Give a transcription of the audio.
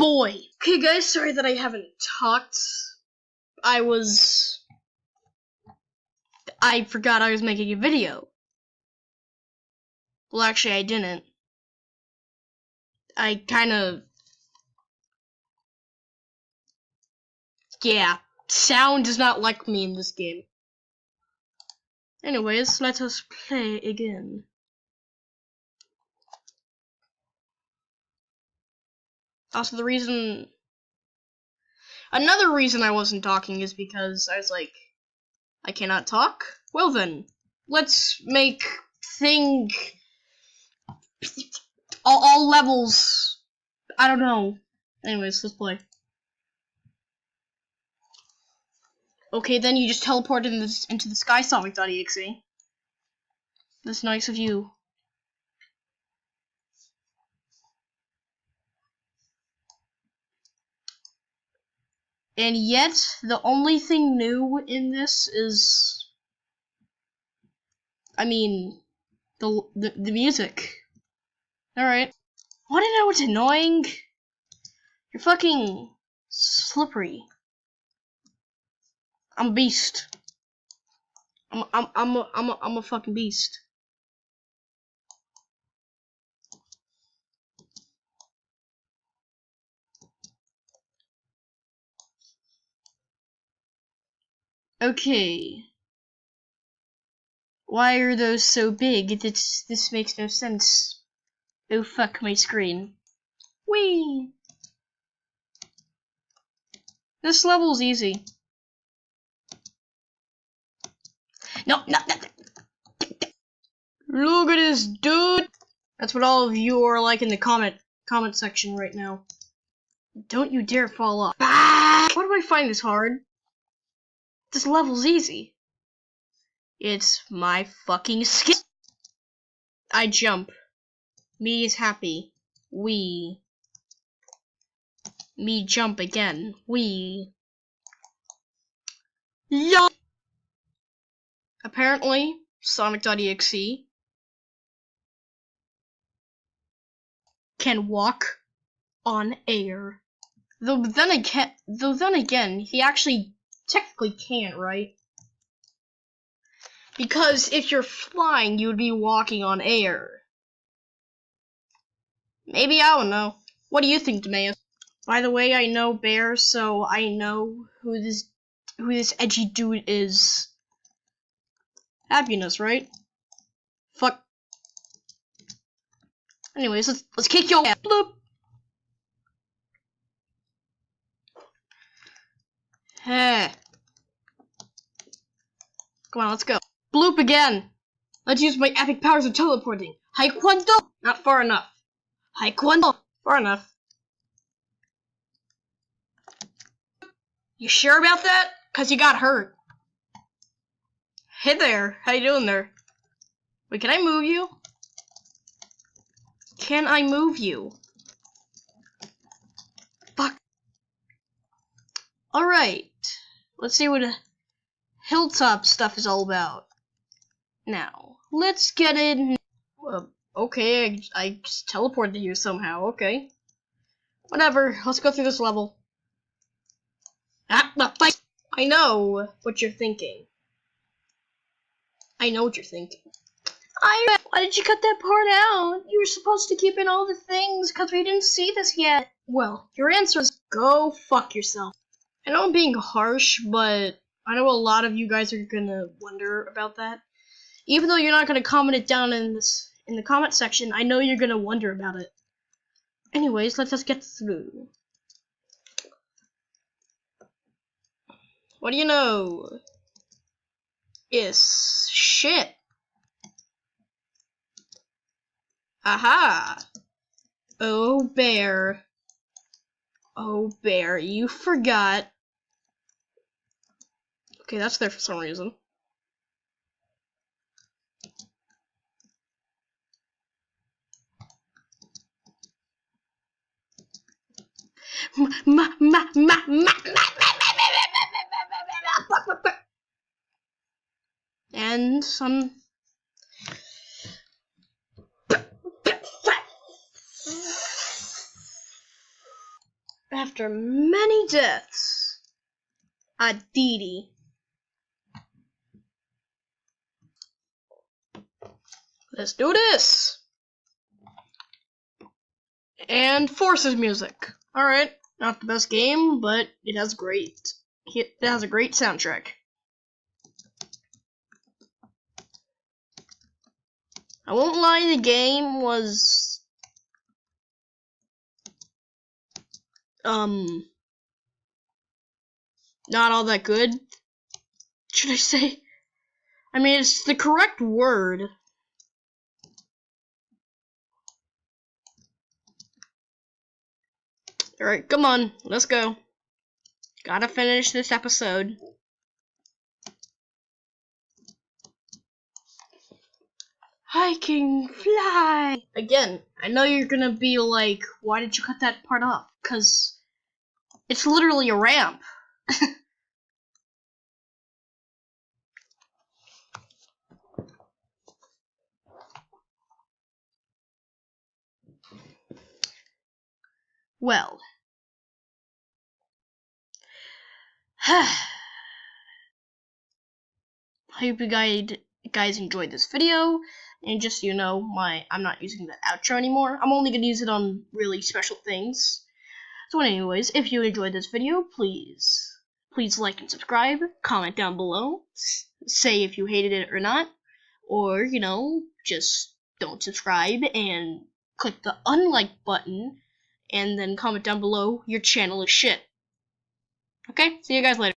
boy. Okay guys, sorry that I haven't talked. I forgot I was making a video. Well, actually I didn't. I kinda... Yeah, sound does not like me in this game. Anyways, let us play again. Also, another reason I wasn't talking is because I was like, I cannot talk? Well then, let's make all levels, I don't know. Anyways, let's play. Okay, then you just teleported into the sky, Sonic.exe. That's nice of you. And yet, the only thing new in this is, I mean, the music. Alright. Wanna know what's annoying? You're fucking slippery. I'm a beast. I'm a fucking beast. Okay. Why are those so big? This makes no sense. Oh fuck my screen. Whee! This level's easy. No. Look at this dude! That's what all of you are like in the comment section right now. Don't you dare fall off. Why do I find this hard? This level's easy. It's my fucking skill. I jump. Me is happy. Me jump again. Yo! Apparently, Sonic.exe can walk on air. Though then again, he actually technically can't, right? Because if you're flying, you would be walking on air. Maybe, I don't know. What do you think, Demeas? By the way, I know Bear, so I know who this edgy dude is. Happiness, right? Fuck. Anyways, let's kick your ass. Bloop. Hey. Come on, let's go. Bloop again. Let's use my epic powers of teleporting. Taekwondo. Not far enough. Taekwondo. Far enough. You sure about that? Cause you got hurt. Hey there. How you doing there? Wait, can I move you? Can I move you? Fuck. Alright. Let's see what hilltop stuff is all about. Now, let's get in. Okay, I just teleported here somehow. Okay. Whatever. Let's go through this level. Ah, the fight! I know what you're thinking. I know what you're thinking. Why did you cut that part out? You were supposed to keep in all the things because we didn't see this yet. Well, your answer is go fuck yourself. I know I'm being harsh, but I know a lot of you guys are gonna wonder about that. Even though you're not gonna comment it down in the comment section, I know you're gonna wonder about it. Anyways, let's just get through. What do you know? Is shit. Aha! Oh, Bear. Oh, Bear, you forgot. Okay, that's there for some reason. And some. After many deaths, Aditi. Let's do this! And Forces music. Alright, not the best game, but it has a great soundtrack. I won't lie, the game was not all that good, should I say? I mean, it's the correct word. Alright, come on, let's go. Gotta finish this episode. I can fly! Again, I know you're gonna be like, why did you cut that part off? 'Cause it's literally a ramp. Well. Hope you guys enjoyed this video, and just so you know, I'm not using the outro anymore. I'm only gonna use it on really special things. So anyways, if you enjoyed this video, please like and subscribe, comment down below, say if you hated it or not, or, you know, just don't subscribe and click the unlike button, and then comment down below your channel is shit. Okay, see you guys later.